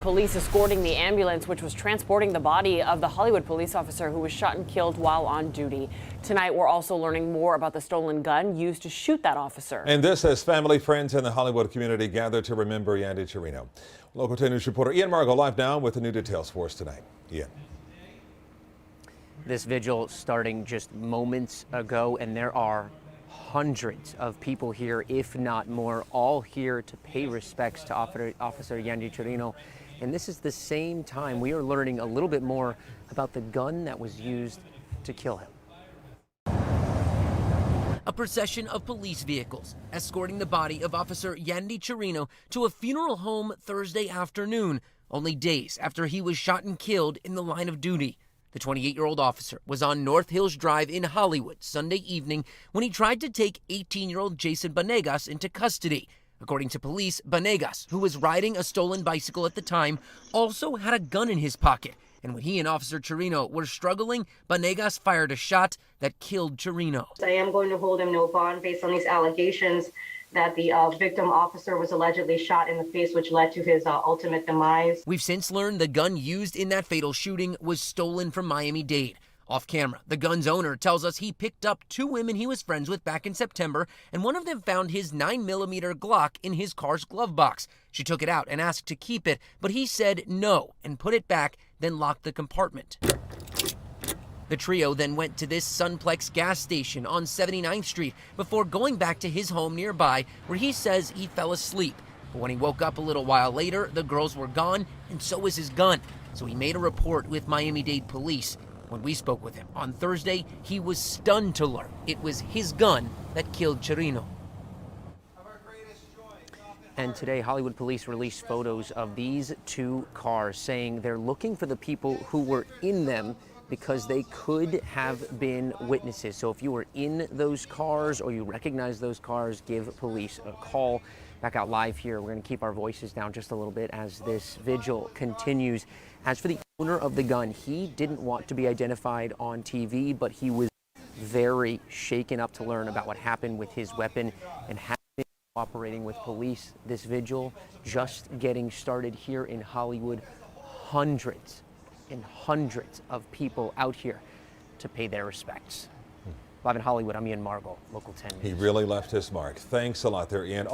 Police escorting the ambulance, which was transporting the body of the Hollywood police officer who was shot and killed while on duty. Tonight, we're also learning more about the stolen gun used to shoot that officer. And this as family, friends, and the Hollywood community gather to remember Yandy Chirino. Local 10 News reporter Ian Margo live now with the new details for us tonight. Ian. This vigil starting just moments ago, and there are hundreds of people here, if not more, all here to pay respects to Officer Yandy Chirino. And this is the same time we are learning a little bit more about the gun that was used to kill him. A procession of police vehicles escorting the body of Officer Yandy Chirino to a funeral home Thursday afternoon, only days after he was shot and killed in the line of duty. The 28-year-old officer was on North Hills Drive in Hollywood Sunday evening when he tried to take 18-year-old Jason Banegas into custody. According to police, Banegas, who was riding a stolen bicycle at the time, also had a gun in his pocket. And when he and Officer Chirino were struggling, Banegas fired a shot that killed Chirino. I am going to hold him no bond based on these allegations that the victim officer was allegedly shot in the face, which led to his ultimate demise. We've since learned the gun used in that fatal shooting was stolen from Miami-Dade. Off camera, the gun's owner tells us he picked up two women he was friends with back in September, and one of them found his 9mm Glock in his car's glove box. She took it out and asked to keep it, but he said no and put it back, then locked the compartment. The trio then went to this Sunplex gas station on 79th Street before going back to his home nearby, where he says he fell asleep. But when he woke up a little while later, the girls were gone, and so was his gun. So he made a report with Miami-Dade police. When we spoke with him on Thursday, he was stunned to learn it was his gun that killed Chirino. And today, Hollywood police released photos of these two cars, saying they're looking for the people who were in them because they could have been witnesses. So if you were in those cars or you recognize those cars, give police a call. Back out live here, we're going to keep our voices down just a little bit as this vigil continues. As for the owner of the gun, he didn't want to be identified on TV, but he was very shaken up to learn about what happened with his weapon and has been cooperating with police. This vigil just getting started here in Hollywood. Hundreds and hundreds of people out here to pay their respects. Live in Hollywood, I'm Ian Margo, Local 10 News. He really left his mark. Thanks a lot there, Ian.